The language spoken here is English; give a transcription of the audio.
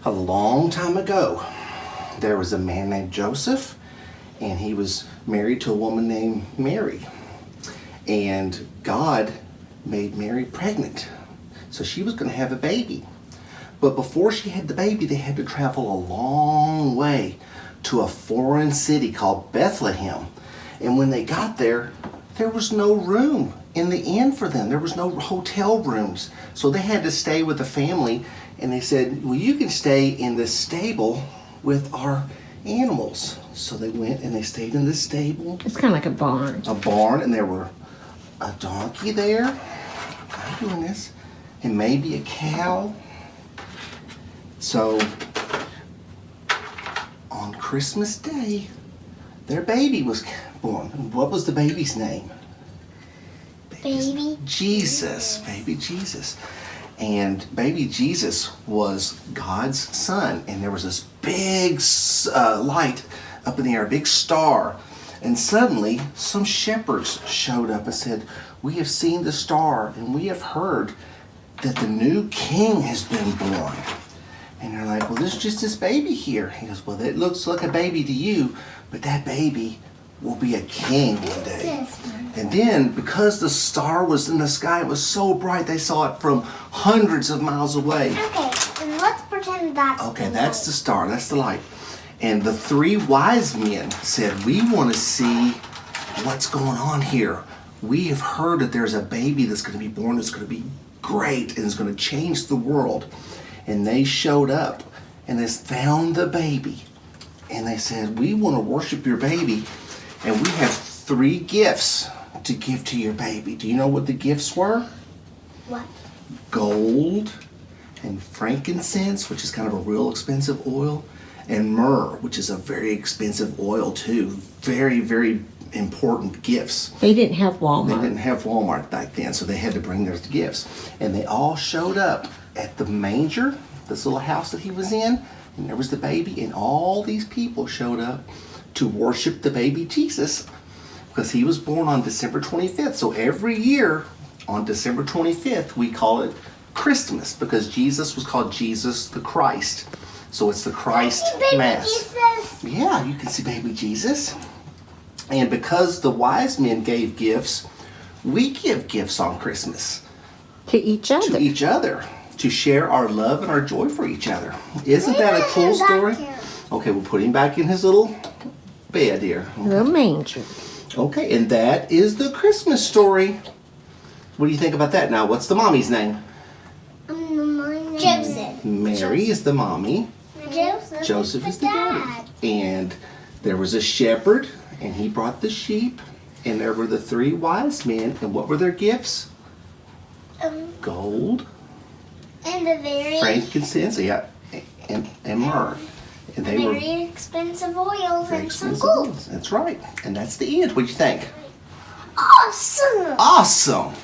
A long time ago, there was a man named Joseph, and he was married to a woman named Mary. And God made Mary pregnant, so she was going to have a baby. But before she had the baby, they had to travel a long way to a foreign city called Bethlehem. And when they got there, there was no room in the inn for them. There was no hotel rooms. So they had to stay with the family, and they said, well, you can stay in the stable with our animals. So they went and they stayed in the stable. It's kind of like a barn. A barn, and there were a donkey there. I'm doing this. And maybe a cow. So on Christmas Day, their baby was born. What was the baby's name? Baby Jesus. Baby Jesus. And baby Jesus was God's son. And there was this big light up in the air, a big star. And suddenly, some shepherds showed up and said, we have seen the star, and we have heard that the new king has been born. And they're like, well, there's just this baby here. He goes, well, it looks like a baby to you, but that baby will be a king one day. And then, because the star was in the sky, it was so bright, they saw it from hundreds of miles away. Okay, then let's pretend that's Okay, that's the star, that's the light. And the three wise men said, we want to see what's going on here. We have heard that there's a baby that's going to be born that's going to be great and is going to change the world. And they showed up and they found the baby. And they said, we want to worship your baby, and we have 3 gifts to give to your baby. Do you know what the gifts were? What? Gold and frankincense, which is kind of a real expensive oil, and myrrh, which is a very expensive oil too. Very, very important gifts. They didn't have Walmart. They didn't have Walmart back then, so they had to bring their gifts. And they all showed up at the manger, this little house that he was in, and there was the baby, and all these people showed up to worship the baby Jesus, because he was born on December 25th. So every year on December 25th, we call it Christmas, because Jesus was called Jesus the Christ. So it's the Christ Mass. Jesus. Yeah, you can see baby Jesus. And because the wise men gave gifts, we give gifts on Christmas. To each other. To each other. To share our love and our joy for each other. Isn't that a cool story? Okay, we'll put him back in his little bed here. Okay. The manger. Okay, and that is the Christmas story. What do you think about that now? What's the mommy's name? Joseph. Mary is the mommy. Joseph is the daddy. And there was a shepherd, and he brought the sheep. And there were the 3 wise men. And what were their gifts? Gold, And the very frankincense, yeah, and myrrh. And they were very expensive oils very and some expensive gold. oils. That's right. And that's the end. What do you think? Awesome. Awesome.